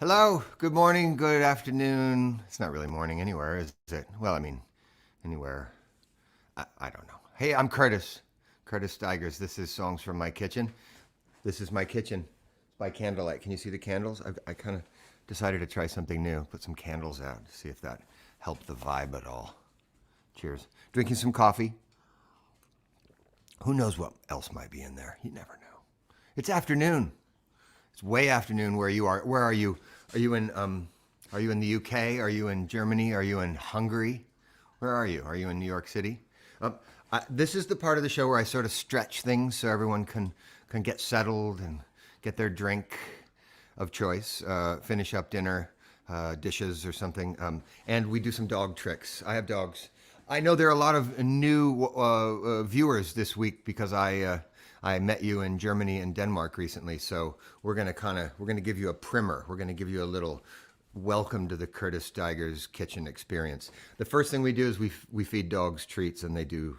Hello, good morning, good afternoon. It's not really morning anywhere, is it? Well, I mean, anywhere. I don't know. Hey, I'm Curtis Stigers. This is Songs from My Kitchen. This is my kitchen by candlelight. Can you see the candles? I kind of decided to try something new. Put some candles out to see if that helped the vibe at all. Cheers. Drinking some coffee. Who knows what else might be in there? You never know. It's afternoon. It's way afternoon where you are. Where are you? Are you in the UK? Are you in Germany? Are you in Hungary? Where are you? Are you in New York City? This is the part of the show where I sort of stretch things so everyone can get settled and get their drink of choice, finish up dinner, dishes or something, and we do some dog tricks. I have dogs. I know there are a lot of new viewers this week because I met you in Germany and Denmark recently, so we're gonna give you a primer. We're gonna give you a little welcome to the Curtis Stigers kitchen experience. The first thing we do is we feed dogs treats, and they do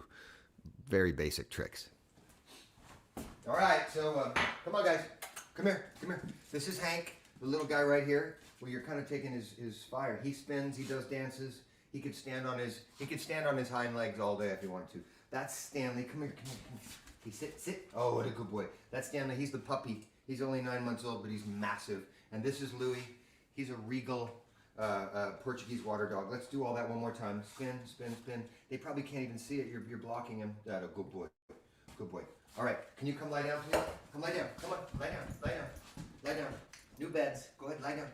very basic tricks. All right, so come on, guys, come here. This is Hank, the little guy right here. Well, you're kind of taking his fire. He spins, he does dances. He could stand on his hind legs all day if he wanted to. That's Stanley. Come here. He sit. Oh, what a good boy. That's Stanley. He's the puppy. He's only 9 months old, but he's massive. And this is Louis. He's a regal Portuguese water dog. Let's do all that one more time. Spin. They probably can't even see it. You're blocking him. That a good boy. Good boy. All right. Can you come lie down, please? Come lie down. Come on. Lie down. New beds. Go ahead. Lie down.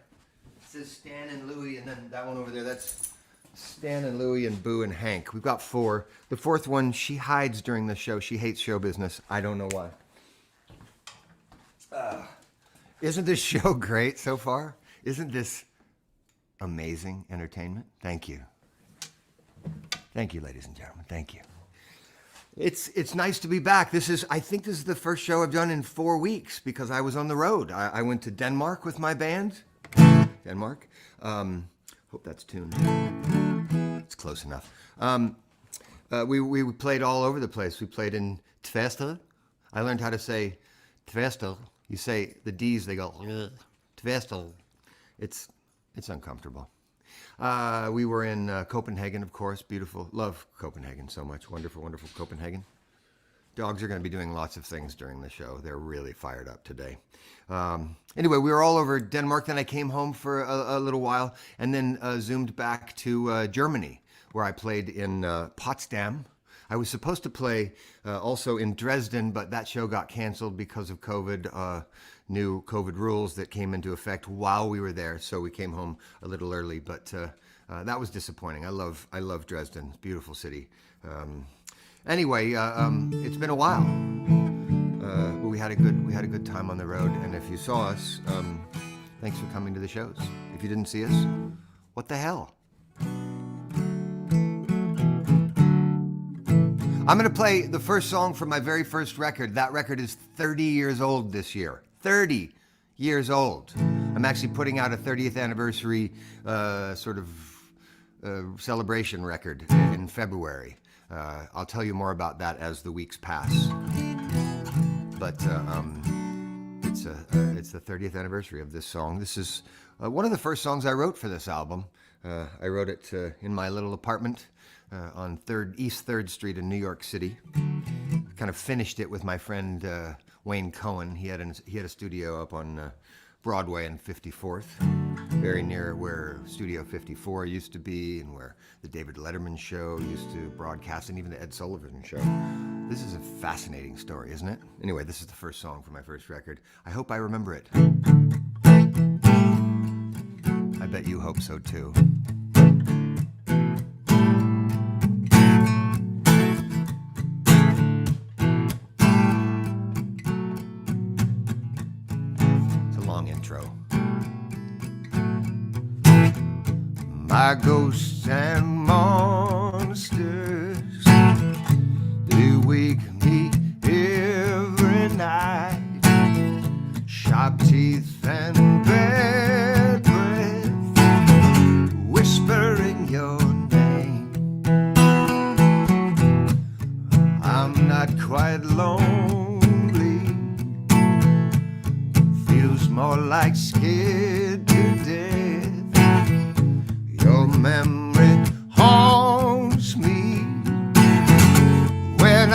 It says Stan and Louis, and then that one over there. That's Stan and Louie and Boo and Hank. We've got 4. The 4th one, she hides during the show. She hates show business. I don't know why. Isn't this show great so far? Isn't this amazing entertainment? Thank you. Thank you, ladies and gentlemen. Thank you. It's nice to be back. I think this is the first show I've done in 4 weeks because I was on the road. I went to Denmark with my band. Denmark. Hope that's tuned. It's close enough. We played all over the place. We played in Tvestel. I learned how to say Tvestel. You say the D's, they go Tvestel. It's uncomfortable. We were in Copenhagen, of course. Beautiful. Love Copenhagen so much. Wonderful, wonderful Copenhagen. Dogs are going to be doing lots of things during the show. They're really fired up today. Anyway, we were all over Denmark. Then I came home for a little while and then zoomed back to Germany, where I played in Potsdam. I was supposed to play also in Dresden, but that show got canceled because of COVID, new COVID rules that came into effect while we were there. So we came home a little early, but that was disappointing. I love Dresden. It's a beautiful city. Anyway, it's been a while, but we had a good time on the road. And if you saw us, thanks for coming to the shows. If you didn't see us, what the hell? I'm going to play the first song from my very first record. That record is 30 years old this year. 30 years old. I'm actually putting out a 30th anniversary celebration record in February. I'll tell you more about that as the weeks pass. But it's the 30th anniversary of this song. This is one of the first songs I wrote for this album. I wrote it in my little apartment on East 3rd Street in New York City. Kind of finished it with my friend Wayne Cohen. He had a studio up on Broadway and 54th, very near where Studio 54 used to be and where the David Letterman show used to broadcast, and even the Ed Sullivan show. This is a fascinating story, isn't it? Anyway, this is the first song from my first record. I hope I remember it. I bet you hope so too. My ghosts and monsters, they wake me every night. Sharp teeth and bad breath, whispering your name. I'm not quite lonely, feels more like scared today.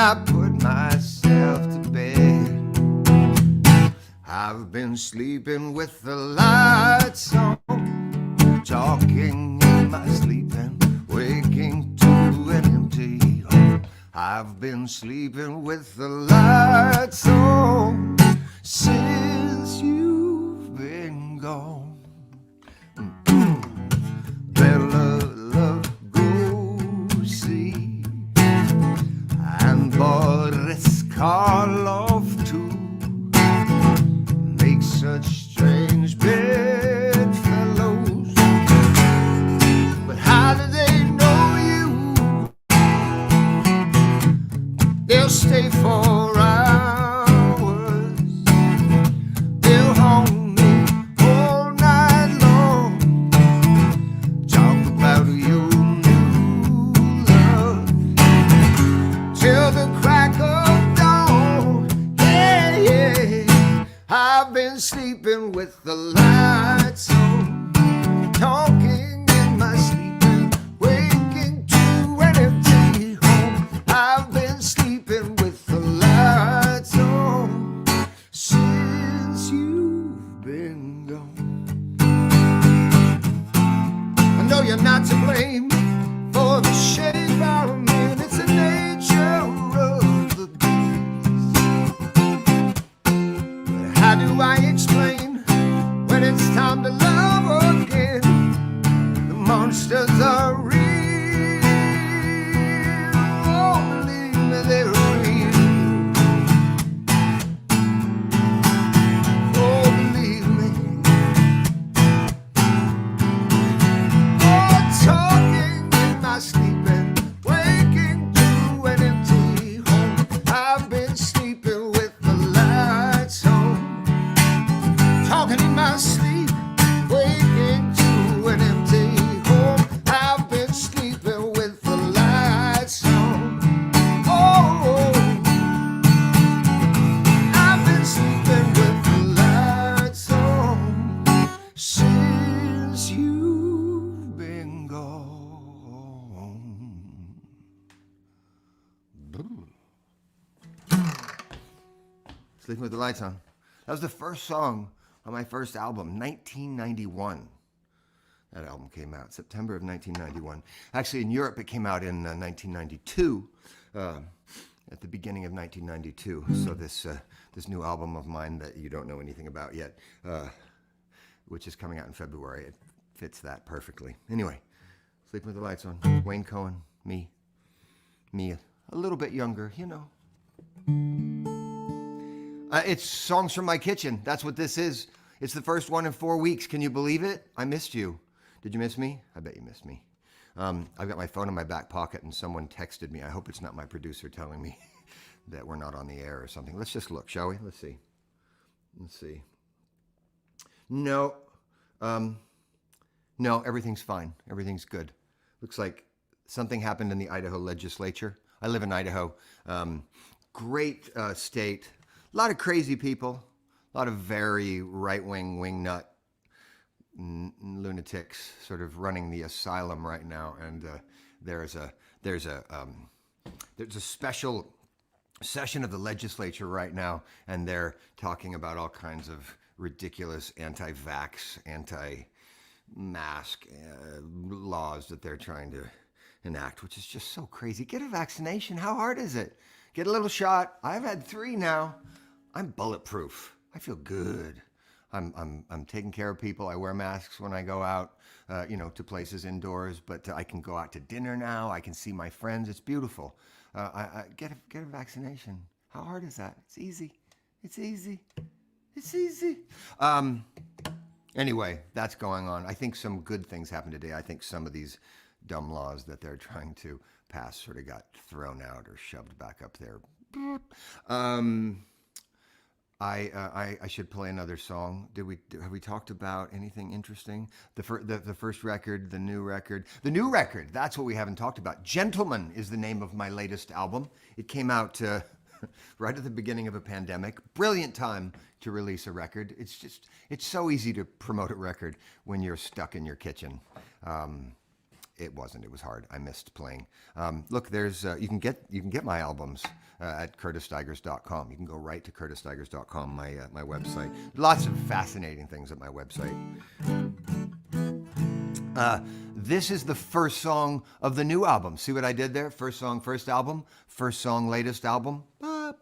I put myself to bed. I've been sleeping with the lights on, talking in my sleep and waking to an empty home. I've been sleeping with the lights on since you've been gone. Bella Lugosi and Boris Karloff too make such strange bedfellows. But how do they know you? They'll stay for hours. They'll haunt me all night long. Talk about your new love till the crack of dawn. Yeah, yeah. I've been sleeping with the lights on, talking in my sleep and waking to an empty home. I've been sleeping with the lights on since you've been gone. I know you're not to blame for the shape I'm in. It's the nature of the beast. But how do I explain when it's time to love again? The monsters are real. Oh, believe me, they're real. Oh, believe me. Oh, talking in my sleep and waking to an empty home. I've been sleeping with the lights on, talking in my sleep, waking to an empty home. I've been sleeping with the lights on. Oh, I've been sleeping with the lights on since you've been gone. Sleeping with the lights on. That was the first song on my first album, 1991. That album came out September of 1991. Actually, in Europe, it came out in 1992, at the beginning of 1992. So this new album of mine that you don't know anything about yet, which is coming out in February, it fits that perfectly. Anyway, Sleeping with the Lights On. Wayne Cohen, me a little bit younger, you know. It's Songs from My Kitchen. That's what this is. It's the first one in 4 weeks. Can you believe it? I missed you. Did you miss me? I bet you missed me. I've got my phone in my back pocket and someone texted me. I hope it's not my producer telling me that we're not on the air or something. Let's just look, shall we? Let's see. No. No, everything's fine. Everything's good. Looks like something happened in the Idaho legislature. I live in Idaho. Great state. A lot of crazy people. A lot of very right-wing, wingnut lunatics sort of running the asylum right now. And there's a special session of the legislature right now, and they're talking about all kinds of ridiculous anti-vax, anti-mask laws that they're trying to enact, which is just so crazy. Get a vaccination. How hard is it? Get a little shot. I've had 3 now. I'm bulletproof. I feel good. I'm taking care of people. I wear masks when I go out, to places indoors, but I can go out to dinner now. I can see my friends. It's beautiful. I get a vaccination. How hard is that? It's easy. It's easy. It's easy. Anyway, that's going on. I think some good things happened today. I think some of these dumb laws that they're trying to pass sort of got thrown out or shoved back up there. I should play another song. Have we talked about anything interesting? The first record, the new record. That's what we haven't talked about. Gentleman is the name of my latest album. It came out right at the beginning of a pandemic. Brilliant time to release a record. It's so easy to promote a record when you're stuck in your kitchen. It wasn't. It was hard. I missed playing. Look, there's you can get my albums at curtisstigers.com. You can go right to curtisstigers.com, my website. Lots of fascinating things at my website. This is the first song of the new album. See what I did there? First song, first album. First song, latest album. I'm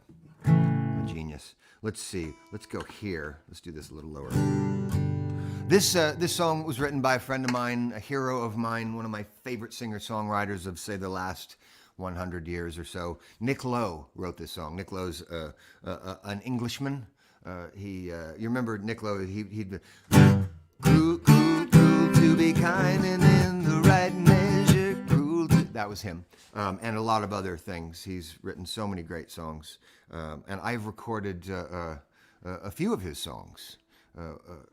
a genius. Let's see. Let's go here. Let's do this a little lower. This song was written by a friend of mine, a hero of mine, one of my favorite singer-songwriters of, say, the last 100 years or so. Nick Lowe wrote this song. Nick Lowe's an Englishman. You remember Nick Lowe? He'd cruel, cruel, cruel to be kind and in the right measure. Cruel. That was him, and a lot of other things. He's written so many great songs, and I've recorded a few of his songs.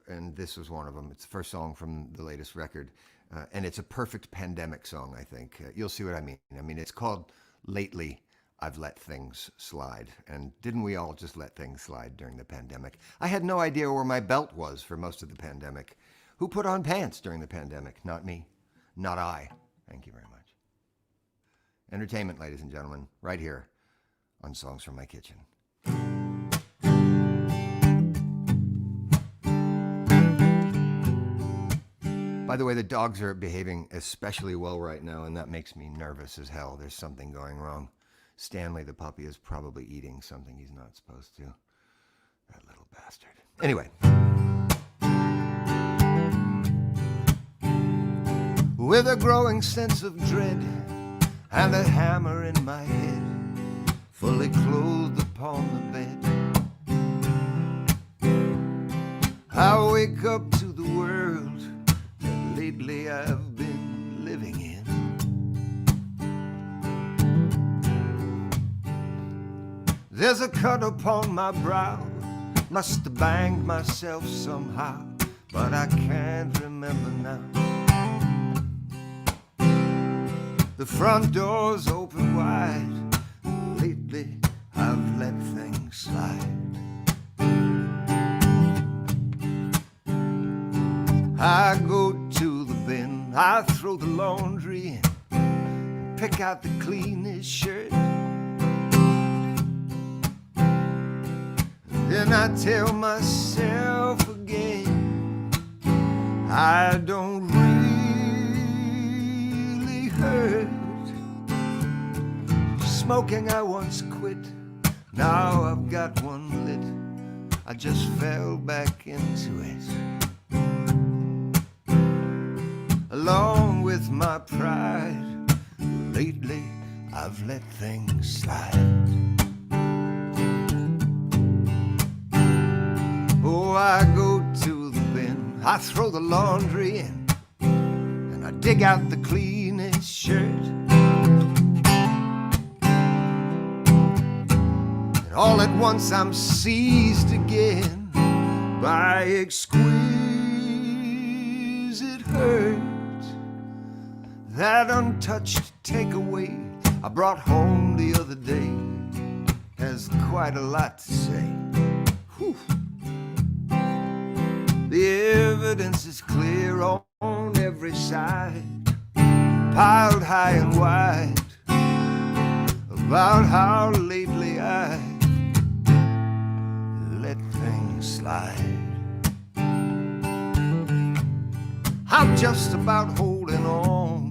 And this was one of them. It's the first song from the latest record, and it's a perfect pandemic song, I think. You'll see what I mean. I mean, it's called Lately I've Let Things Slide, and didn't we all just let things slide during the pandemic? I had no idea where my belt was for most of the pandemic. Who put on pants during the pandemic? Not me. Not I. Thank you very much. Entertainment, ladies and gentlemen, right here on Songs from My Kitchen. By the way, the dogs are behaving especially well right now, and that makes me nervous as hell. There's something going wrong. Stanley, the puppy, is probably eating something he's not supposed to. That little bastard. Anyway. With a growing sense of dread and a hammer in my head, fully clothed upon the bed, I wake up to the world lately I've been living in. There's a cut upon my brow, must have banged myself somehow, but I can't remember now. The front door's open wide, lately I've let things slide. I go to the bin, I throw the laundry in, pick out the cleanest shirt. Then I tell myself again, I don't really hurt. Smoking I once quit, now I've got one lit. I just fell back into it. Along with my pride, lately I've let things slide. Oh, I go to the bin, I throw the laundry in, and I dig out the cleanest shirt. And all at once I'm seized again by exquisite hurt. That untouched takeaway I brought home the other day has quite a lot to say. Whew. The evidence is clear on every side, piled high and wide, about how lately I let things slide. I'm just about holding on.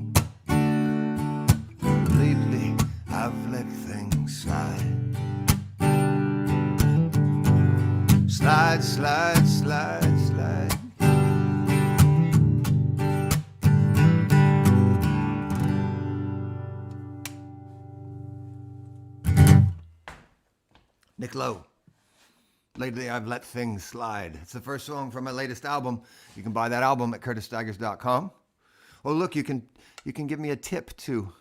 Lately, I've let things slide. Slide, slide, slide, slide. Nick Lowe. Lately, I've let things slide. It's the first song from my latest album. You can buy that album at curtisstigers.com. Oh, look, you can give me a tip too.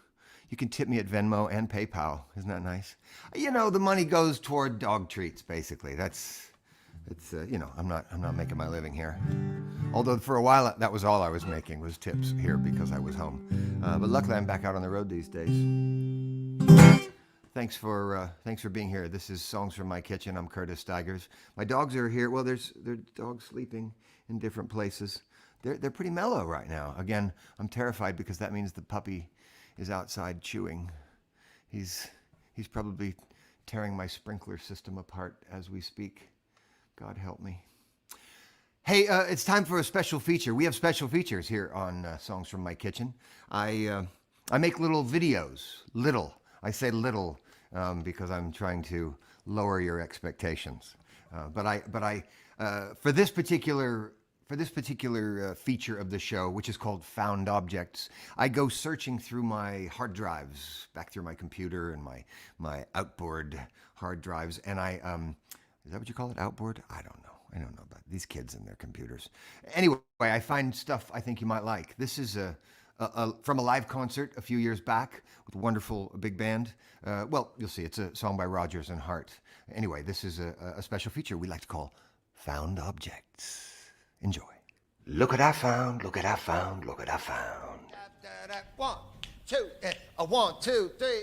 You can tip me at Venmo and PayPal. Isn't that nice? You know, the money goes toward dog treats, basically. You know, I'm not making my living here. Although for a while that was all I was making was tips here because I was home. But luckily I'm back out on the road these days. Thanks for being here. This is Songs from My Kitchen. I'm Curtis Stigers. My dogs are here. Well, there are dogs sleeping in different places. they're pretty mellow right now. Again, I'm terrified because that means the puppy is outside chewing. He's probably tearing my sprinkler system apart as we speak. God help me. Hey, it's time for a special feature. We have special features here on Songs from My Kitchen. I make little videos. Little. I say little because I'm trying to lower your expectations. For this particular feature of the show, which is called Found Objects, I go searching through my hard drives, back through my computer and my outboard hard drives, and is that what you call it, outboard? I don't know about these kids and their computers. Anyway, I find stuff I think you might like. This is from a live concert a few years back with a wonderful big band. Well, you'll see, it's a song by Rodgers and Hart. Anyway, this is a special feature we like to call Found Objects. Enjoy. Look what I found, look what I found, look what I found. 1, 2, 1, 2, 3.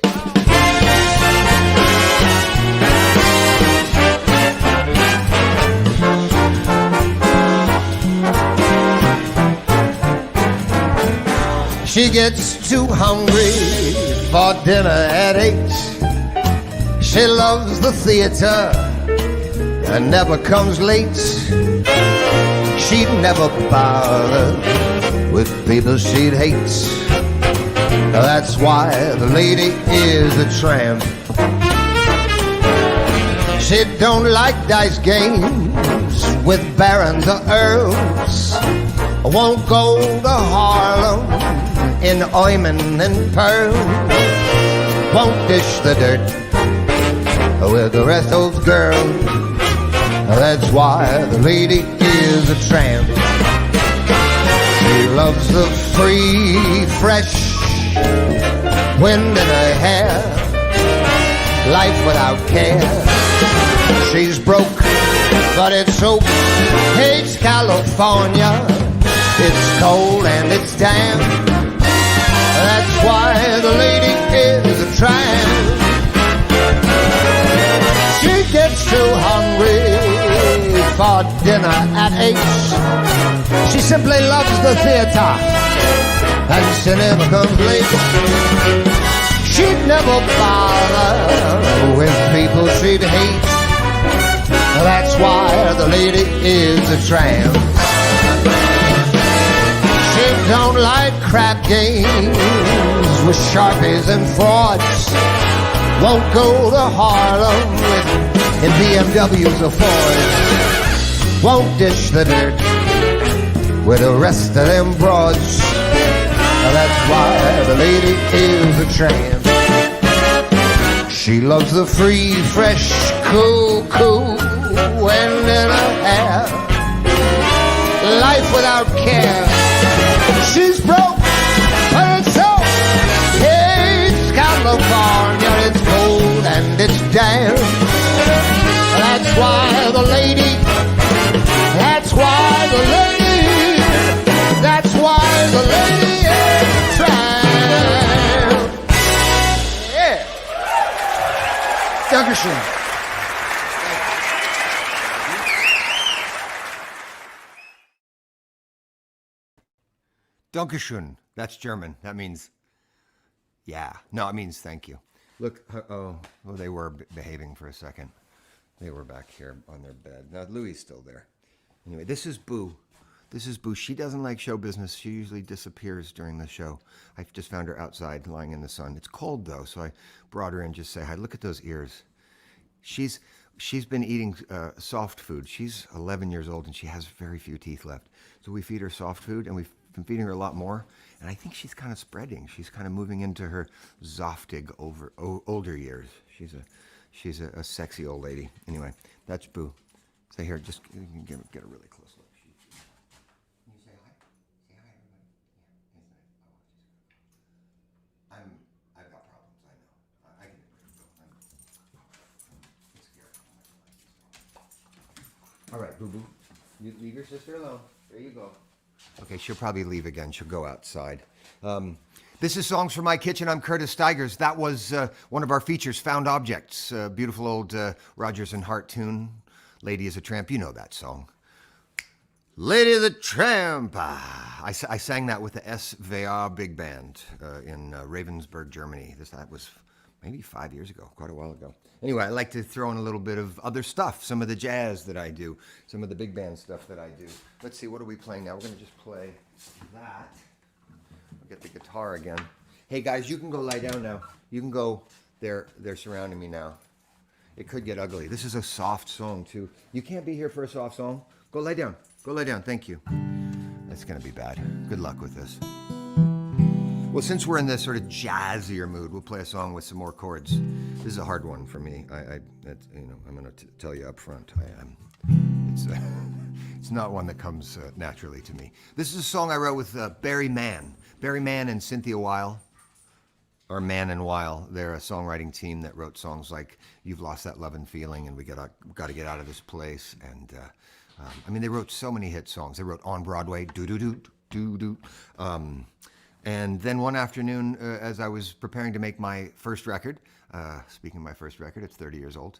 She gets too hungry for dinner at 8. She loves the theater and never comes late. She'd never bother with people she'd hate. That's why the lady is a tramp. She don't like dice games with barons or earls. Won't go to Harlem in ointment and pearl. Won't dish the dirt with the rest of those girls. That's why the lady is a tramp. She loves the free, fresh wind in her hair, life without care. She's broke, but it's hope. Hates California, it's cold and it's damp. That's why the lady is a tramp. She gets too hungry for dinner at 8. She simply loves the theater and she never comes late. She'd never bother with people she'd hate. That's why the lady is a tramp. She don't like crap games with Sharpies and frauds. Won't go to Harlem in BMWs or Fords. Won't dish the dirt with the rest of them broads. That's why the lady is a tramp. She loves the free, fresh, cool wind in her hair, life without care. She's broke, but it's so. It's California, it's cold and it's damp. That's why the lady, that's why the lady, that's why the lady is a tramp. Yeah. Dankeschön. Dankeschön. That's German. That means, yeah. No, it means thank you. Look, well, they were behaving for a second. They were back here on their bed. Now, Louie's still there. Anyway, this is Boo. This is Boo. She doesn't like show business. She usually disappears during the show. I just found her outside lying in the sun. It's cold, though, so I brought her in just to say hi. Look at those ears. She's been eating soft food. She's 11 years old, and she has very few teeth left. So we feed her soft food, and we've been feeding her a lot more, and I think she's kind of spreading. She's kind of moving into her Zoftig older years. She's a sexy old lady. Anyway, that's Boo. Say here, just get a really close look. Can you say hi? Say hi, everybody. Yeah, I've got problems. I know. I can do it. It's scary. All right, Boo Boo. You leave your sister alone. There you go. Okay, she'll probably leave again. She'll go outside. This is Songs from My Kitchen. I'm Curtis Stigers. That was one of our features, Found Objects. Beautiful old Rodgers and Hart tune. Lady is a Tramp. You know that song. Lady the Tramp. I sang that with the SVA Big Band in Ravensburg, Germany. That was maybe 5 years ago, quite a while ago. Anyway, I like to throw in a little bit of other stuff, some of the jazz that I do, some of the big band stuff that I do. Let's see, what are we playing now? We're going to just play that. I'll get the guitar again. Hey guys, you can go lie down now. You can go. They're surrounding me now. It could get ugly. This is a soft song too. You can't be here for a soft song. Go lie down. Go lie down. Thank you. That's going to be bad. Good luck with this. Well, since we're in this sort of jazzier mood, we'll play a song with some more chords. This is a hard one for me. I'm going to tell you up front. It's not one that comes naturally to me. This is a song I wrote with Barry Mann. Barry Mann and Cynthia Weil, or Mann and Weil. They're a songwriting team that wrote songs like "You've Lost That Love and Feeling" and "We Got to Get Out of This Place." And they wrote so many hit songs. They wrote "On Broadway," "Do Do Do Do Do." And then one afternoon, as I was preparing to make my first record, speaking of my first record, it's 30 years old,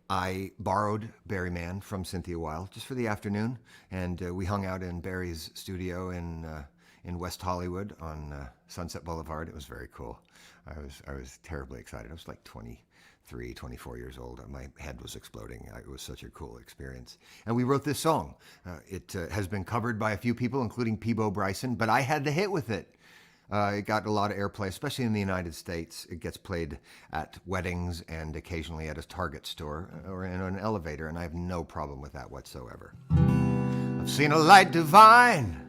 I borrowed Barry Mann from Cynthia Weil just for the afternoon, and we hung out in Barry's studio in West Hollywood on Sunset Boulevard. It was very cool. I was terribly excited. I was like 23, 24 years old. My head was exploding. It was such a cool experience. And we wrote this song. It has been covered by a few people, including Peabo Bryson, but I had the hit with it. It got a lot of airplay, especially in the United States. It gets played at weddings and occasionally at a Target store or in an elevator, and I have no problem with that whatsoever. I've seen a light divine.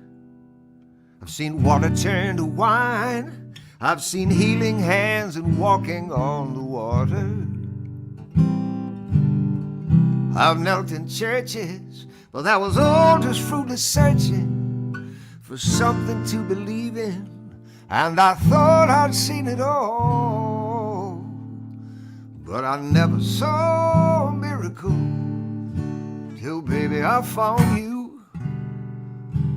I've seen water turn to wine. I've seen healing hands and walking on the water. I've knelt in churches, but that was all just fruitless searching for something to believe in. And I thought I'd seen it all, but I never saw a miracle till, baby, I found you.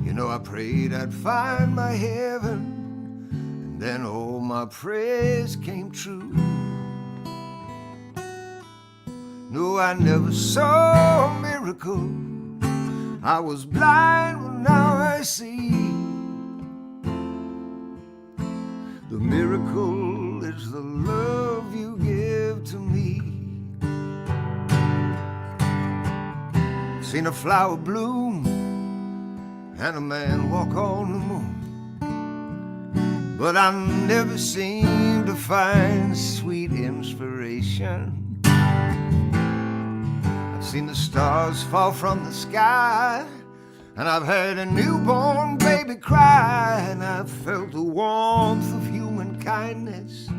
You know, I prayed I'd find my heaven, and then all my prayers came true. No, I never saw a miracle. I was blind, but now I see. The miracle is the love you give to me. Seen a flower bloom and a man walk on the moon, but I never seem to find sweet inspiration. I've seen the stars fall from the sky, and I've heard a newborn baby cry, and I've felt the warmth of human kindness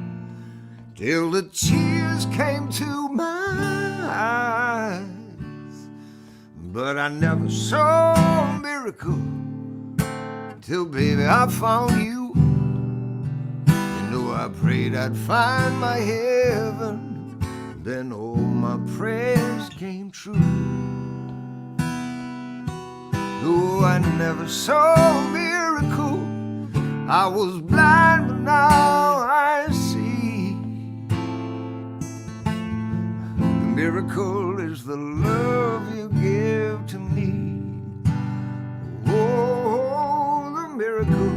till the tears came to my eyes. But I never saw a miracle till, baby, I found you. You know, I prayed I'd find my heaven, then all my prayers came true. No, I never saw a miracle. I was blind, but now I see. The miracle is the love you give to me. Oh, the miracle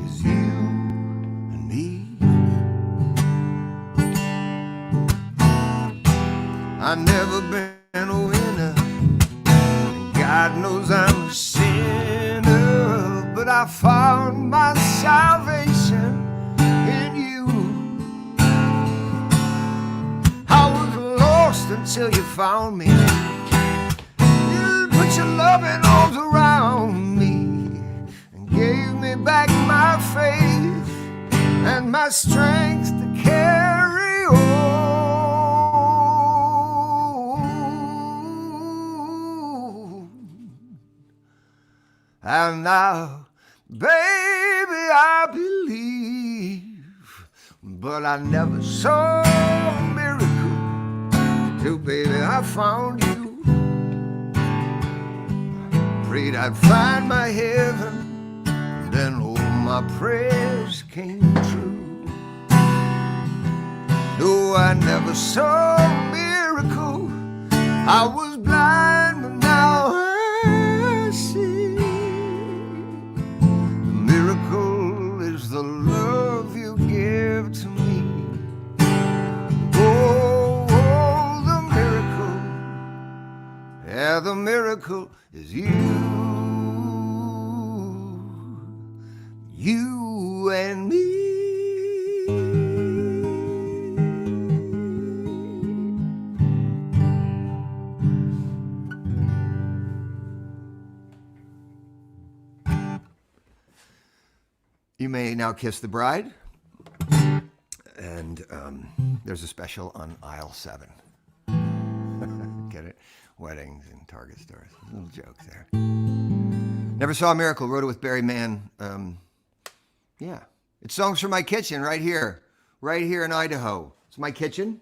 is you and me. I never been a winner. God knows I'm a sinner, but I found my salvation in you. I was lost until you found me. You put your loving arms around me and gave me back my faith and my strength to carry on. And now, baby, I believe, but I never saw a miracle till, baby, I found you. Prayed I'd find my heaven, then all my prayers came true. No, I never saw a miracle. I was blind, but now I Yeah, the miracle is you. You and me. You may now kiss the bride. And there's a special on aisle 7. Get it? Weddings and Target stores. Little joke there. Never Saw a Miracle. Wrote it with Barry Mann. Yeah. It's Songs from My Kitchen right here. Right here in Idaho. It's my kitchen.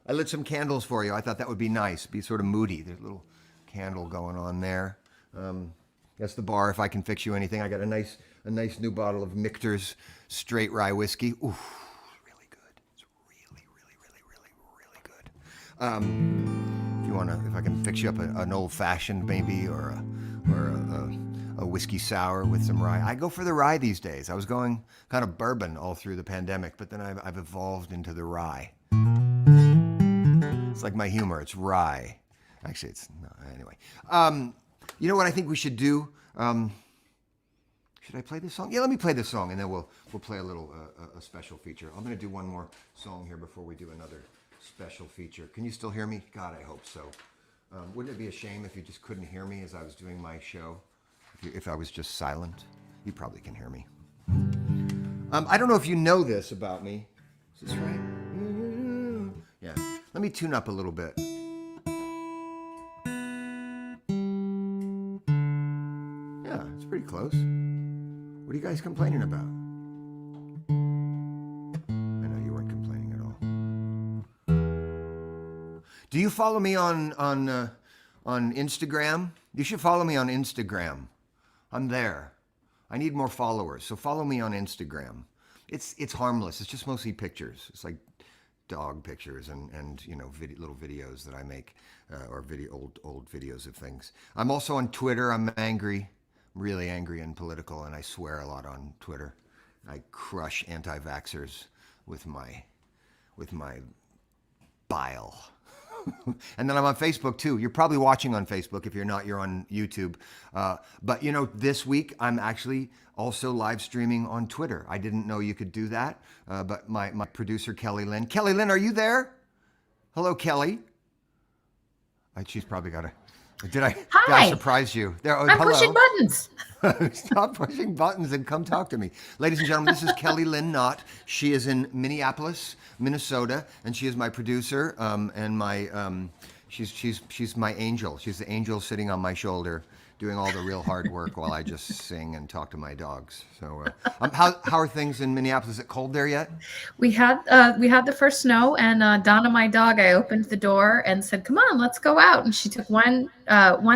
I lit some candles for you. I thought that would be nice. Be sort of moody. There's a little candle going on there. That's the bar if I can fix you anything. I got a nice new bottle of Michter's straight rye whiskey. Ooh, really good. It's really, really, really, really, really good. If you want to, if I can fix you up an old fashioned maybe, or a whiskey sour with some rye. I go for the rye these days. I was going kind of bourbon all through the pandemic, but then I've evolved into the rye. It's like my humor. It's rye. Actually, it's no, anyway. You know what I think we should do? Should I play this song? Yeah, let me play this song, and then we'll play a little a special feature. I'm going to do one more song here before we do another special feature. Can you still hear me? God, I hope so. Wouldn't it be a shame if you just couldn't hear me as I was doing my show? If I was just silent? You probably can hear me. I don't know if you know this about me. Is this right? Yeah. Let me tune up a little bit. Yeah, it's pretty close. What are you guys complaining about? I know you weren't complaining at all. Do you follow me on Instagram? You should follow me on Instagram. I'm there. I need more followers, so follow me on Instagram. It's harmless. It's just mostly pictures. It's like dog pictures and you know little videos that I make or old videos of things. I'm also on Twitter. I'm angry. Really angry and political, and I swear a lot on Twitter. I crush anti-vaxxers with my bile. And then I'm on Facebook too. You're probably watching on Facebook. If you're not, you're on YouTube. But you know, this week I'm actually also live streaming on Twitter. I didn't know you could do that, but my producer Kelly Lynn. Kelly Lynn, are you there? Hello, Kelly. She's probably got a. Did I surprise you? There, I'm hello. Pushing buttons. Stop pushing buttons and come talk to me. Ladies and gentlemen, this is Kelly Lynn Knott. She is in Minneapolis, Minnesota, and she is my producer and my she's my angel. She's the angel sitting on my shoulder doing all the real hard work while I just sing and talk to my dogs. So how are things in Minneapolis? Is it cold there yet? We had the first snow, and Donna, my dog, I opened the door and said, "Come on, let's go out." And she took one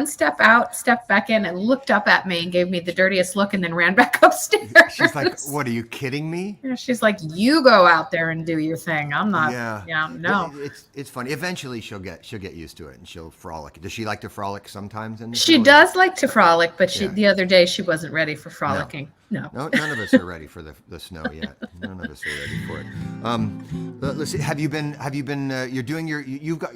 step out, stepped back in, and looked up at me and gave me the dirtiest look, and then ran back upstairs. She's like, "What, are you kidding me?" She's like, "You go out there and do your thing. I'm not." Yeah, no. It's funny. Eventually, she'll get used to it and she'll frolic. Does she like to frolic sometimes? She does like to frolic, but the other day she wasn't ready for frolicking. No, none of us are ready for the snow yet. None of us are ready for it. Let's see. Have you been? You're doing you've got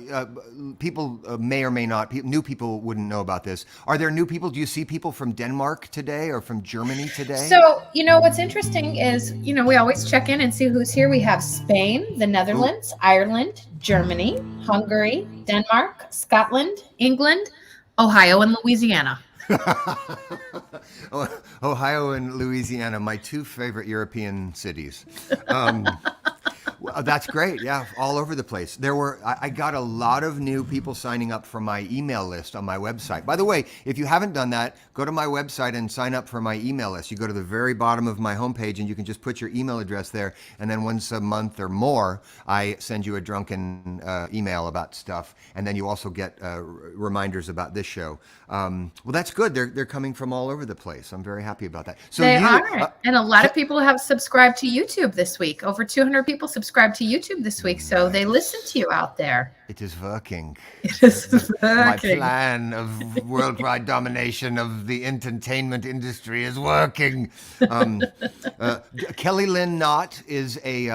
people may or may not. New people wouldn't know about this. Are there new people? Do you see people from Denmark today or from Germany today? So what's interesting is we always check in and see who's here. We have Spain, the Netherlands, Ireland, Germany, Hungary, Denmark, Scotland, England, Ohio, and Louisiana. Ohio and Louisiana, my two favorite European cities. Well, that's great. Yeah, all over the place. I got a lot of new people signing up for my email list on my website. By the way, if you haven't done that, go to my website and sign up for my email list. You go to the very bottom of my homepage and you can just put your email address there. And then once a month or more, I send you a drunken email about stuff. And then you also get reminders about this show. Well, that's good. They're coming from all over the place. I'm very happy about that. So they are. And a lot of people have subscribed to YouTube this week. Over 200 people subscribed to YouTube this week. So they listen to you out there. It is working. It is My working. plan of worldwide domination of the entertainment industry is working. Kelly Lynn Knott is a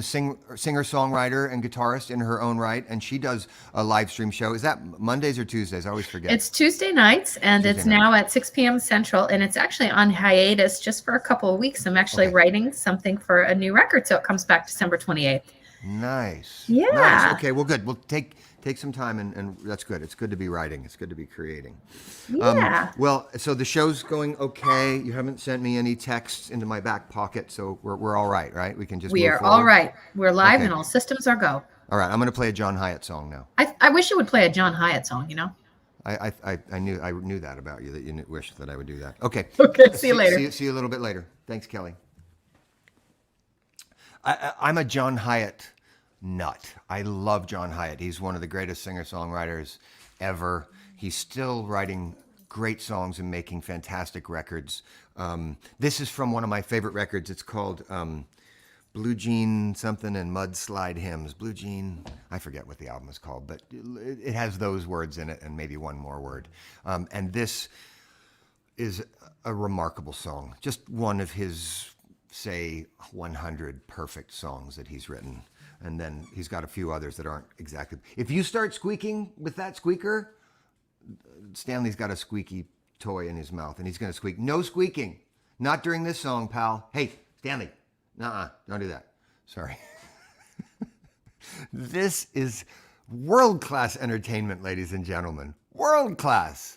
singer songwriter and guitarist in her own right, and she does a live stream show. Is that Mondays or Tuesdays? I always forget. It's Tuesday nights, and Tuesday it's night. now at 6 p.m. Central, and it's actually on hiatus just for a couple of weeks. I'm actually Okay. writing something for a new record, so it comes back December 28th. Nice. Yeah. Nice. Okay. Well, good. We'll take some time, and that's good. It's good to be writing. It's good to be creating. Yeah. Well, so the show's going okay. You haven't sent me any texts into my back pocket, so we're all right, right? We can just We move are forward. all right. We're live, Okay. and all systems are go. All right. I'm going to play a John Hyatt song now. I wish you would play a John Hyatt song, you know? I knew that about you, that you wish that I would do that. Okay. Okay, see you later. See you a little bit later. Thanks, Kelly. I'm a John Hyatt nut. I love John Hyatt. He's one of the greatest singer-songwriters ever. He's still writing great songs and making fantastic records. This is from one of my favorite records. It's called Blue Jean something and Mudslide Hymns. Blue Jean, I forget what the album is called, but it has those words in it and maybe one more word. And this is a remarkable song. Just one of his, say, 100 perfect songs that he's written. And then he's got a few others that aren't exactly. If you start squeaking with that squeaker, Stanley's got a squeaky toy in his mouth and he's going to squeak. No squeaking. Not during this song, pal. Hey, Stanley. Nuh-uh. Don't do that. Sorry. This is world-class entertainment, ladies and gentlemen. World-class.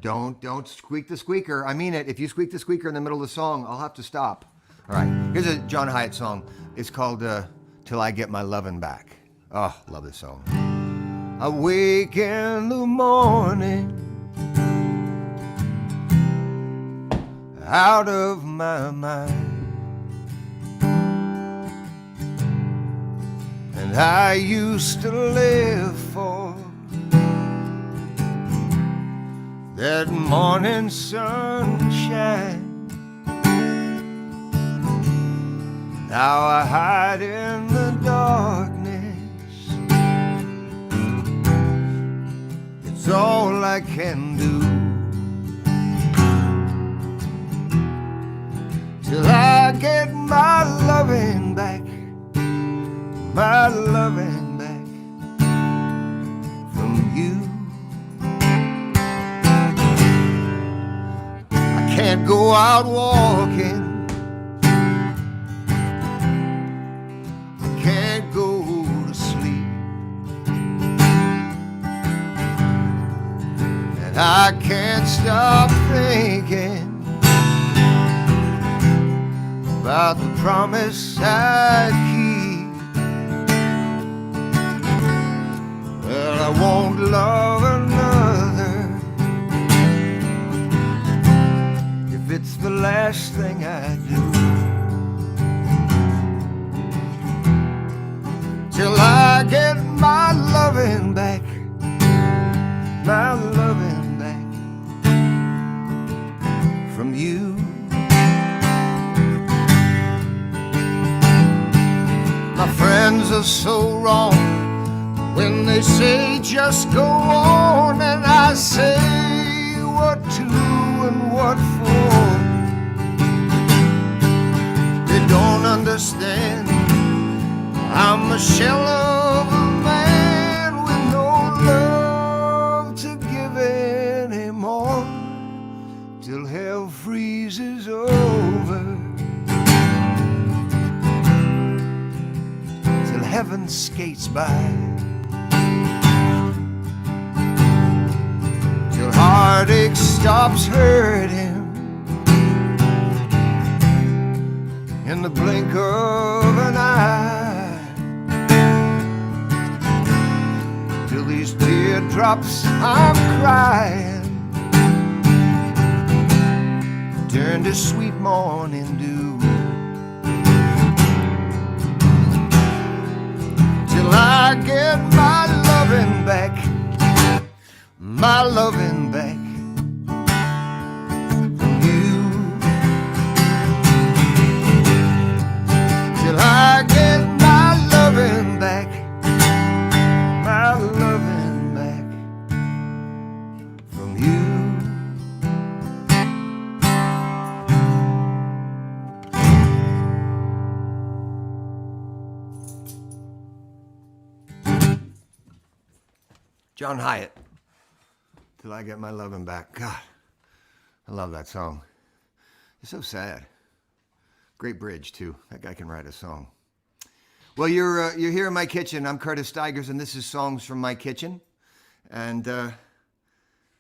Don't squeak the squeaker. I mean it. If you squeak the squeaker in the middle of the song, I'll have to stop. All right. Here's a John Hyatt song. It's called Till I Get My Lovin' Back. Oh, love this song. I wake in the morning out of my mind, and I used to live for that morning sunshine. Now I hide in the darkness. It's all I can do till I get my loving back, my loving back from you. I can't go out walking, go to sleep, and I can't stop thinking about the promise I keep. Well, I won't love another if it's the last thing I do, till I get my loving back, my loving back from you. My friends are so wrong when they say just go on, and I say what to and what for. They don't understand. I'm a shell of a man with no love to give anymore, till hell freezes over, till heaven skates by, till heartache stops hurting in the blink of an eye. These teardrops I'm crying turn to sweet morning dew, till I get my loving back, my loving back from you, till I get my loving back, John Hyatt, Till I Get My Lovin' Back. God, I love that song. It's so sad. Great bridge, too. That guy can write a song. Well, you're here in my kitchen. I'm Curtis Stigers, and this is Songs from My Kitchen. And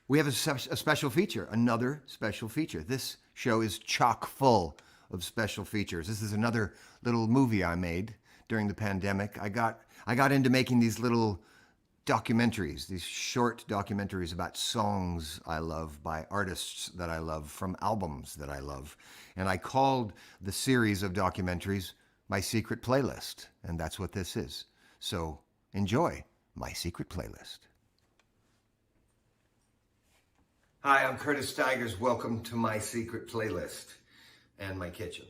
we have a special feature, another special feature. This show is chock full of special features. This is another little movie I made during the pandemic. I got into making these little documentaries, these short documentaries about songs I love by artists that I love from albums that I love. And I called the series of documentaries My Secret Playlist. And that's what this is. So enjoy My Secret Playlist. Hi, I'm Curtis Stigers. Welcome to My Secret Playlist and my kitchen.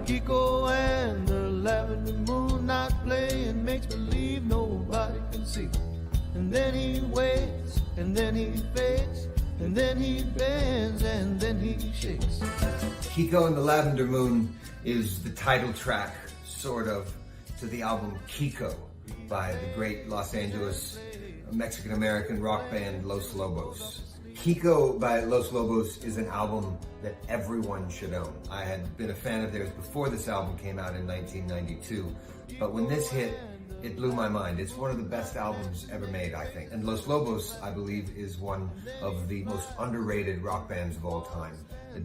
Kiko and the lavender moon not playing makes believe nobody can see. And then he waits, and then he fades, and then he bends, and then he shakes. Kiko and the Lavender Moon is the title track, sort of, to the album Kiko by the great Los Angeles Mexican-American rock band Los Lobos. Kiko by Los Lobos is an album that everyone should own. I had been a fan of theirs before this album came out in 1992, but when this hit, it blew my mind. It's one of the best albums ever made, I think. And Los Lobos, I believe, is one of the most underrated rock bands of all time.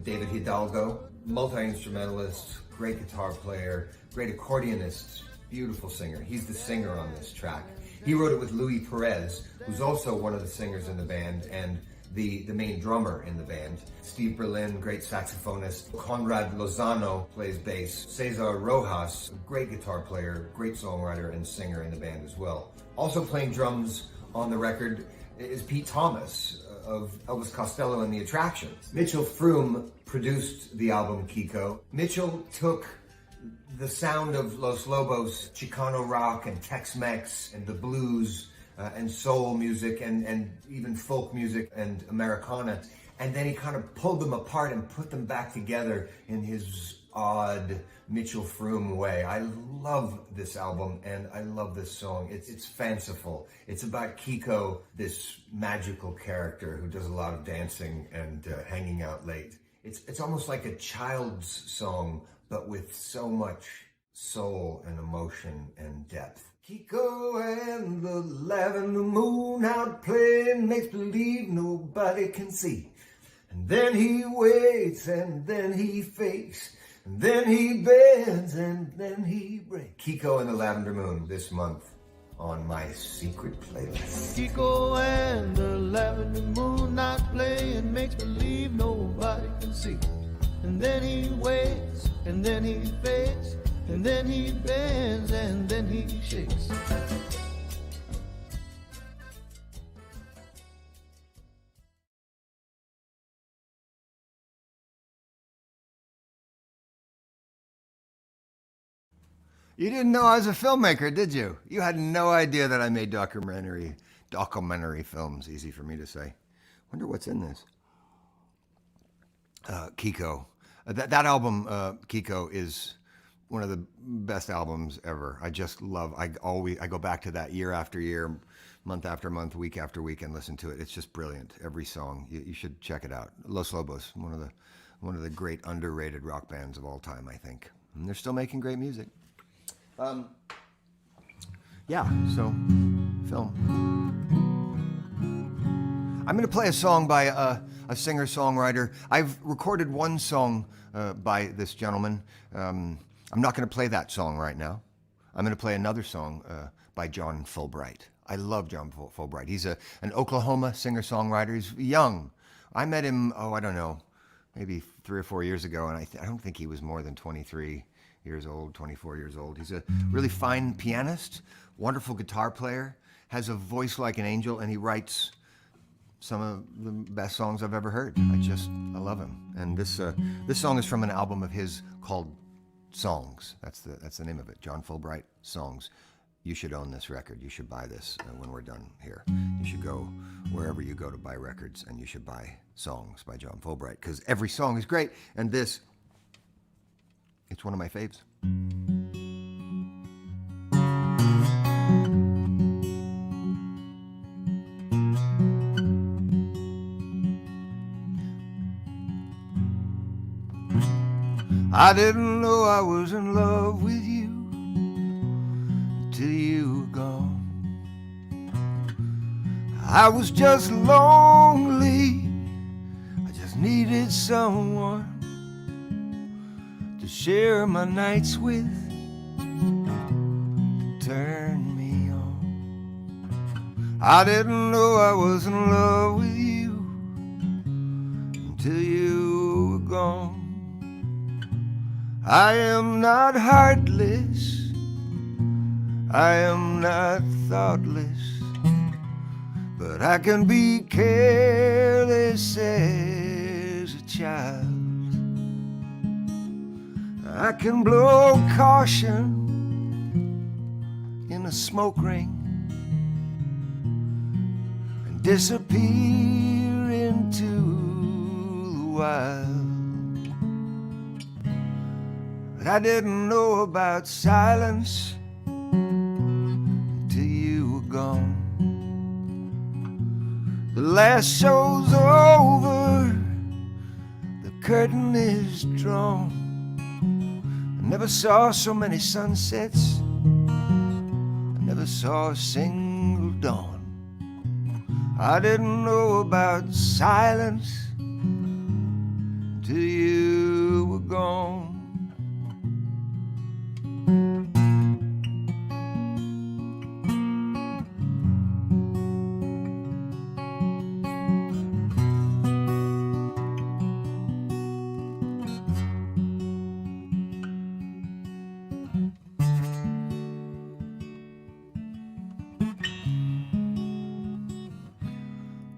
David Hidalgo, multi-instrumentalist, great guitar player, great accordionist, beautiful singer. He's the singer on this track. He wrote it with Luis Perez, who's also one of the singers in the band, and the main drummer in the band. Steve Berlin, great saxophonist. Conrad Lozano plays bass. Cesar Rojas, a great guitar player, great songwriter and singer in the band as well. Also playing drums on the record is Pete Thomas of Elvis Costello and the Attractions. Mitchell Froom produced the album Kiko. Mitchell took the sound of Los Lobos, Chicano rock and Tex-Mex and the blues, and soul music and even folk music and Americana. And then he kind of pulled them apart and put them back together in his odd Mitchell Froom way. I love this album and I love this song. It's fanciful. It's about Kiko, this magical character who does a lot of dancing and hanging out late. It's almost like a child's song, but with so much soul and emotion and depth. Kiko and the lavender moon out playing makes believe nobody can see. And then he waits, and then he fakes, and then he bends, and then he breaks. Kiko and the Lavender Moon this month on My Secret Playlist. Kiko and the lavender moon not playing makes believe nobody can see. And then he waits, and then he fades, and then he bends, and then he shakes. You didn't know I was a filmmaker, did you? You had no idea that I made documentary films. Easy for me to say. Wonder what's in this. Kiko. That album, Kiko, is one of the best albums ever. I just love. I go back to that year after year, month after month, week after week, and listen to it. It's just brilliant. Every song. You should check it out. Los Lobos, one of the great underrated rock bands of all time, I think. And they're still making great music. So film. I'm going to play a song by a singer-songwriter. I've recorded one song by this gentleman. I'm not going to play that song right now. I'm going to play another song by John Fulbright. I love John Fulbright. He's an Oklahoma singer-songwriter. He's young. I met him, I don't know, maybe 3 or 4 years ago, and I don't think he was more than 23 years old, 24 years old. He's a really fine pianist, wonderful guitar player, has a voice like an angel, and he writes some of the best songs I've ever heard. I love him. And this song is from an album of his called Songs. That's the name of it. John Fulbright, Songs. You should own this record. You should buy this when we're done here. You should go wherever you go to buy records, and you should buy Songs by John Fulbright, because every song is great, and it's one of my faves. I didn't know I was in love with you till you were gone. I was just lonely, I just needed someone to share my nights with, turn me on. I didn't know I was in love with you until you were gone. I am not heartless, I am not thoughtless, but I can be careless as a child. I can blow caution in a smoke ring and disappear into the wild. But I didn't know about silence until you were gone. The last show's over, the curtain is drawn. I never saw so many sunsets, I never saw a single dawn. I didn't know about silence until you were gone.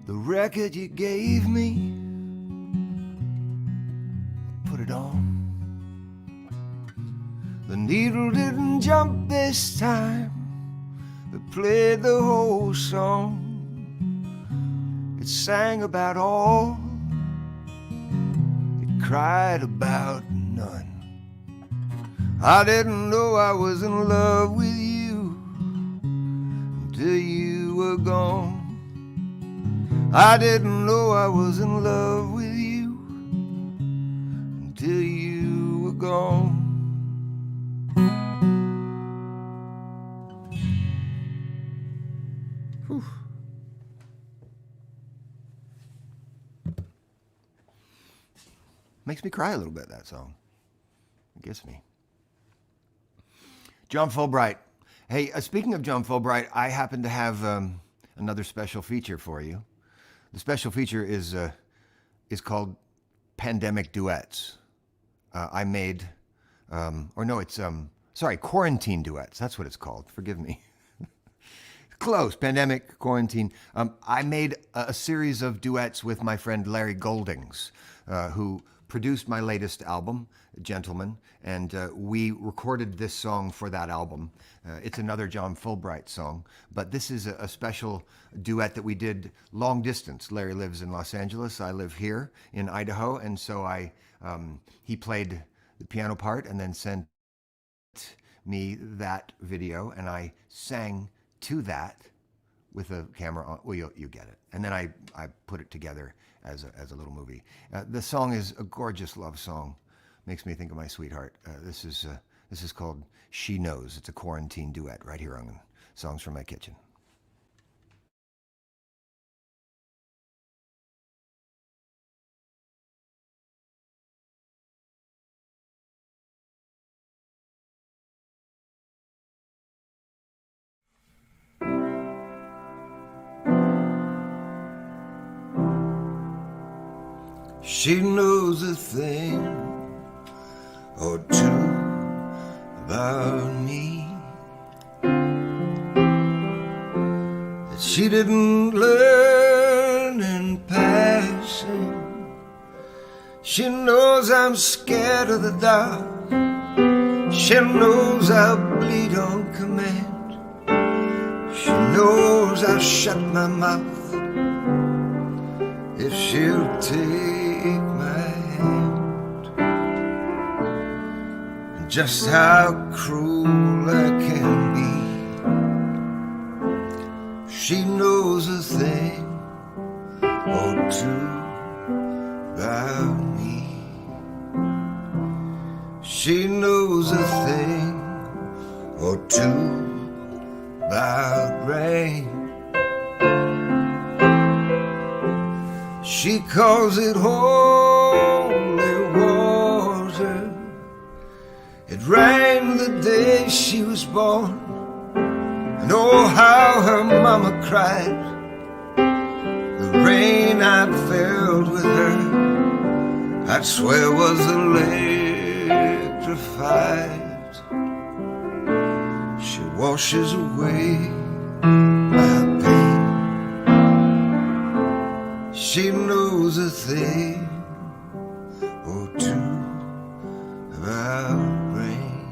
The record you gave me, put it on. The needle didn't jump this time, but played the whole song. It sang about all, it cried about none. I didn't know I was in love with you until you were gone. I didn't know I was in love with you until you were gone. Whew. Makes me cry a little bit, that song. It gets me. John Fulbright. Hey, speaking of John Fulbright, I happen to have another special feature for you. The special feature is called Pandemic Duets. I made, Quarantine Duets. That's what it's called. Forgive me. Close. Pandemic, quarantine. I made a series of duets with my friend Larry Goldings, who produced my latest album, Gentleman, and we recorded this song for that album. It's another John Fulbright song, but this is a special duet that we did long distance. Larry lives in Los Angeles, I live here in Idaho, and so he played the piano part and then sent me that video, and I sang to that with a camera on. Well, you get it. And then I put it together as a little movie. The song is a gorgeous love song. Makes me think of my sweetheart. This is called She Knows. It's a quarantine duet right here on Songs from My Kitchen. She knows a thing or two about me that she didn't learn in passing. She knows I'm scared of the dark. She knows I'll bleed on command. She knows I'll shut my mouth if she'll take my hand. And just how cruel I can be, she knows a thing or two about me. She knows a thing or two about rain. She calls it holy water. It rained the day she was born, and oh how her mama cried. The rain I'd filled with her, I'd swear was electrified. She washes away my pain. She knows a thing or two about rain.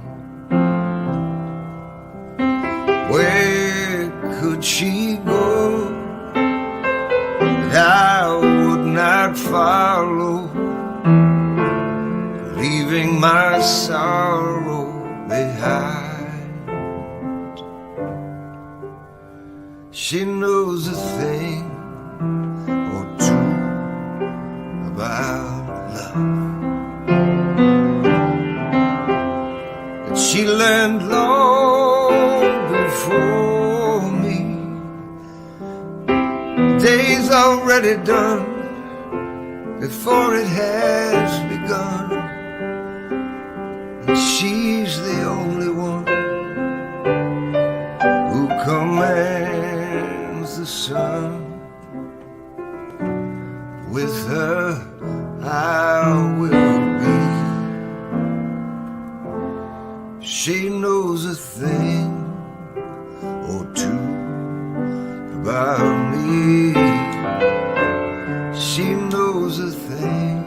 Where could she go that I would not follow, leaving my sorrow behind? She knows a thing or two about love that she learned long before me. Day's already done before it has begun, and she's the only one who commands the sun. With her I will be. She knows a thing or two about me. She knows a thing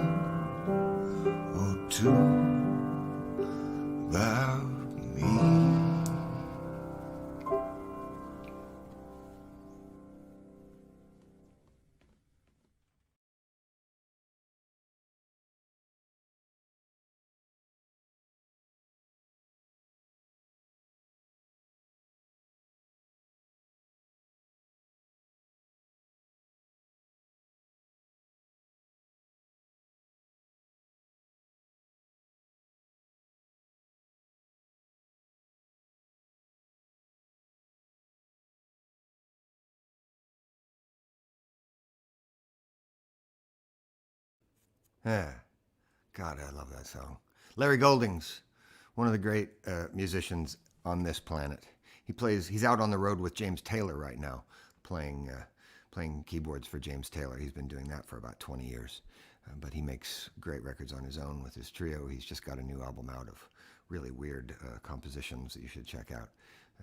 or two about me. Yeah. God, I love that song. Larry Goldings, one of the great musicians on this planet. He's out on the road with James Taylor right now, playing keyboards for James Taylor. He's been doing that for about 20 years. But he makes great records on his own with his trio. He's just got a new album out of really weird compositions that you should check out.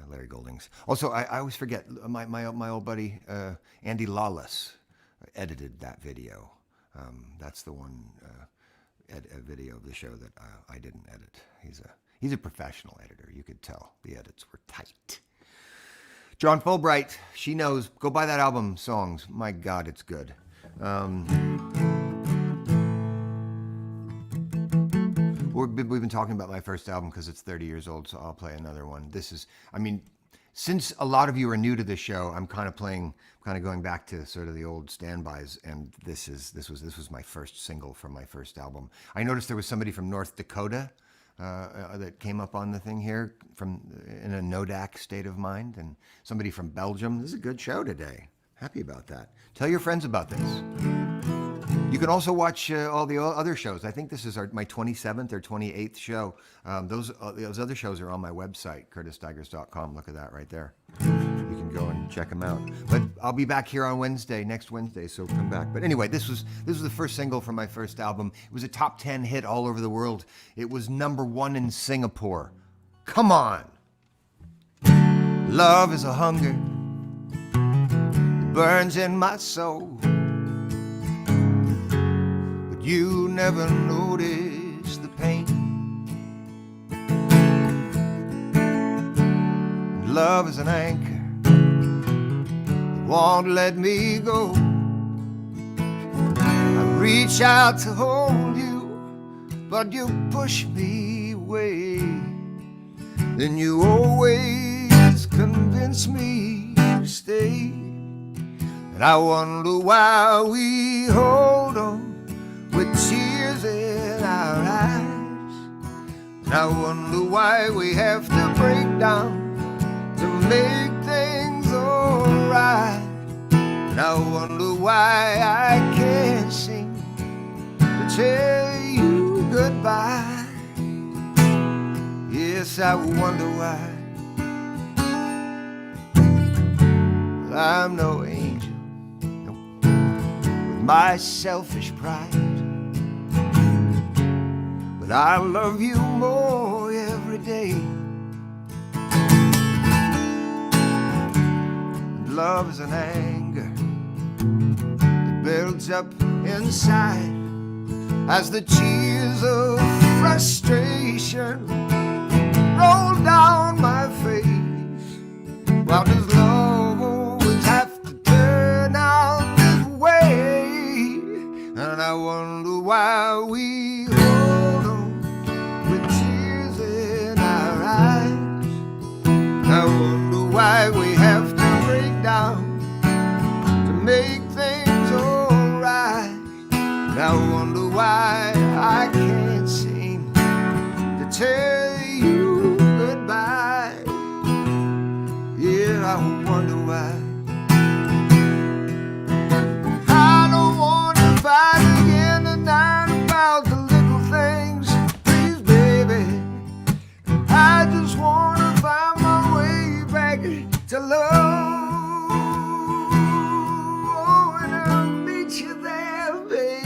Larry Goldings. Also, I always forget, my old buddy Andy Lawless edited that video. That's the one video of the show that I didn't edit. He's a professional editor. You could tell the edits were tight. John Fulbright, She Knows. Go buy that album, Songs. My God, it's good. We've been talking about my first album because it's 30 years old, so I'll play another one. Since a lot of you are new to this show, I'm kind of going back to sort of the old standbys, and this was my first single from my first album. I noticed there was somebody from North Dakota that came up on the thing here in a Nodak state of mind, and somebody from Belgium. This is a good show today. Happy about that. Tell your friends about this. You can also watch all the other shows. I think this is my 27th or 28th show. Those other shows are on my website, curtisstigers.com. Look at that right there. You can go and check them out. But I'll be back here on next Wednesday, so come back. But anyway, this was the first single from my first album. It was a top 10 hit all over the world. It was #1 in Singapore. Come on. Love is a hunger. It burns in my soul. You never notice the pain. And love is an anchor that won't let me go. I reach out to hold you, but you push me away. Then you always convince me to stay. And I wonder why we hold on with tears in our eyes. And I wonder why we have to break down to make things alright. And I wonder why I can't seem to tell you goodbye. Yes, I wonder why. Well, I'm no angel, no, with my selfish pride, but I love you more every day. And love is an anger that builds up inside as the tears of frustration roll down my face. Why does love always have to turn out this way? And I wonder why we hold on with tears in our eyes. I wonder why we have to break down to make things alright. And I wonder why I can't seem to tell you goodbye. Yeah, I wonder why. I don't want to fight again tonight about the little things. Please, baby, I just want to find my way back to love. Oh, and I'll meet you there, baby.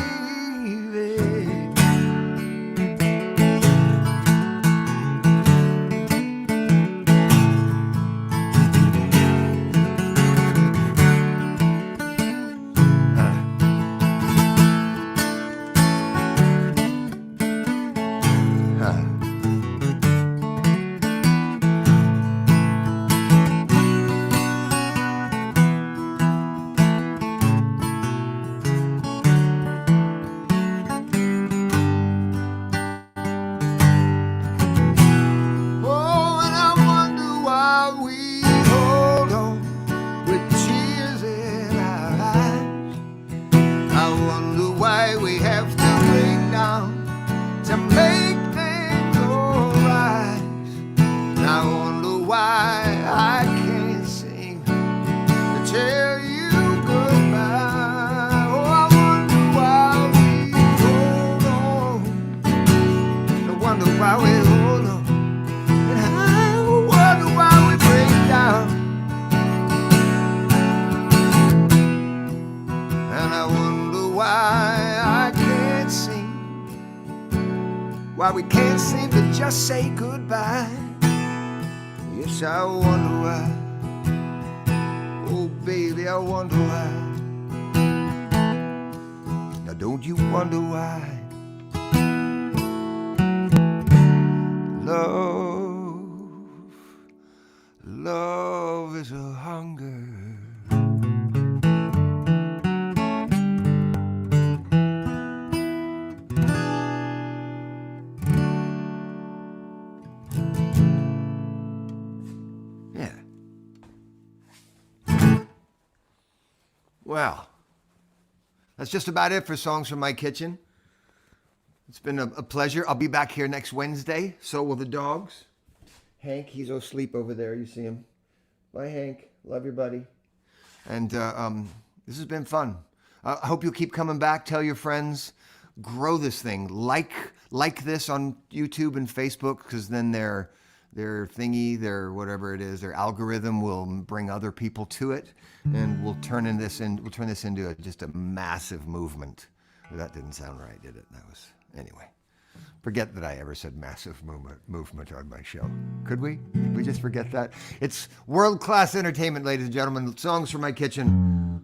Why we can't seem to just say goodbye. Yes, I wonder why. Oh, baby, I wonder why. Now, don't you wonder why? Love is a hunger. Well, that's just about it for Songs from My Kitchen. It's been a pleasure. I'll be back here next Wednesday. So will the dogs. Hank, he's asleep over there. You see him. Bye, Hank. Love you, buddy. And this has been fun. I hope you'll keep coming back. Tell your friends. Grow this thing. Like this on YouTube and Facebook, because then their thingy, their whatever it is, their algorithm will bring other people to it, and we'll turn this into just a massive movement. That didn't sound right, did it? That was anyway. Forget that I ever said massive movement on my show. Could we? Did we just forget that? It's world-class entertainment, ladies and gentlemen. Songs from My Kitchen.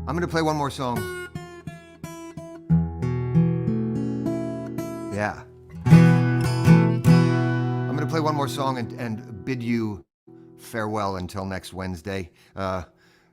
I'm going to play one more song. Yeah. I'm going to play one more song and bid you farewell until next Wednesday.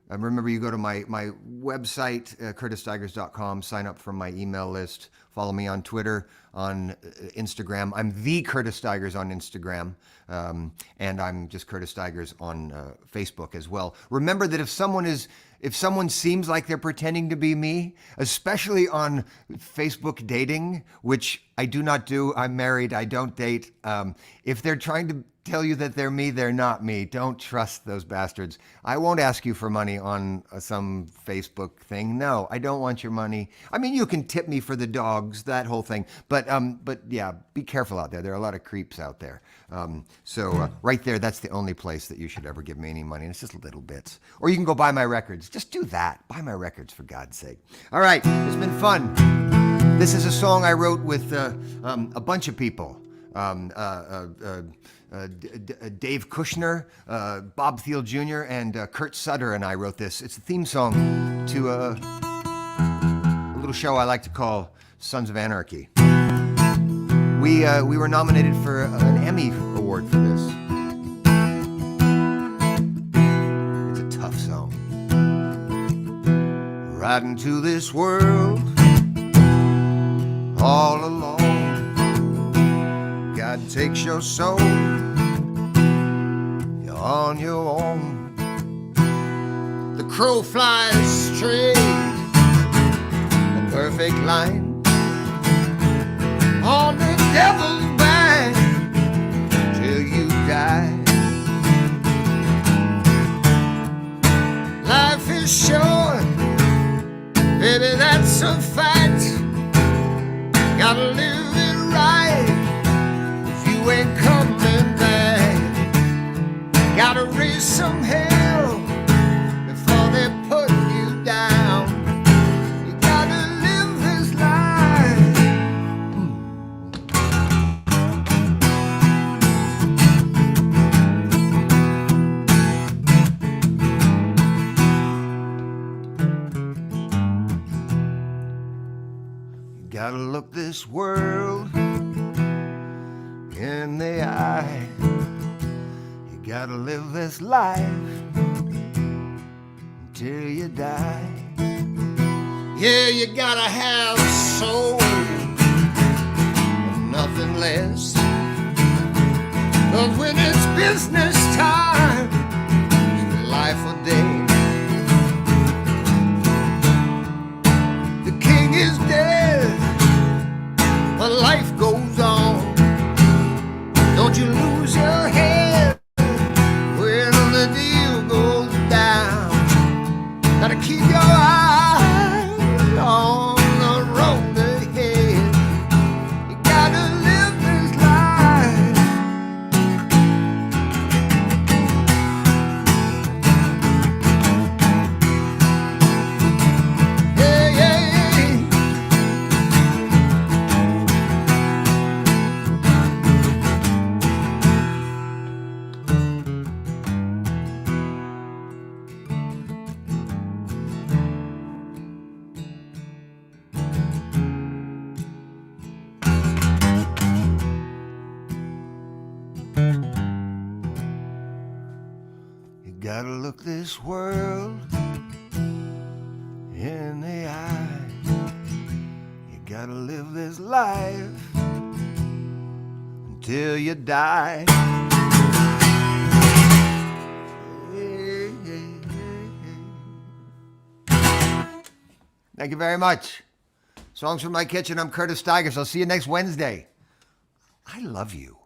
Remember, you go to my website, curtistigers.com, sign up for my email list, follow me on Twitter, on Instagram. I'm the Curtis Stigers on Instagram, and I'm just Curtis Stigers on Facebook as well. Remember that if someone seems like they're pretending to be me, especially on Facebook dating, which I do not do, I'm married, I don't date. If they're trying to tell you that they're me, they're not me. Don't trust those bastards. I won't ask you for money on some Facebook thing. No, I don't want your money. I mean, you can tip me for the dogs, that whole thing. But yeah, be careful out there. There are a lot of creeps out there. So right there, that's the only place that you should ever give me any money. And it's just little bits. Or you can go buy my records. Just do that. Buy my records, for God's sake. All right, it's been fun. This is a song I wrote with a bunch of people. Dave Kushner, Bob Thiel Jr., and Kurt Sutter and I wrote this. It's a theme song to a little show I like to call Sons of Anarchy. We were nominated for an Emmy Award for this. It's a tough song. Right into this world, all alone. God takes your soul, you're on your own. The crow flies straight, a perfect line, on the devil's back till you die. Life is short, baby, that's a fact. Gotta live it right, you ain't coming back. Gotta raise some hell before they put you down. You gotta live this life. You gotta look this world in the eye. You gotta live this life until you die. Yeah, you gotta have soul, nothing less. But when it's business time, it's life or death. The king is dead, but life goes on. Don't you lose your head when the deal goes down. Gotta keep your eyes on the road ahead. You gotta live this life. Yeah, yeah, yeah. You gotta look this world in the eye. You gotta live this life until you die. Thank you very much. Songs from my kitchen. I'm Curtis Stigers. I'll see you next Wednesday. I love you.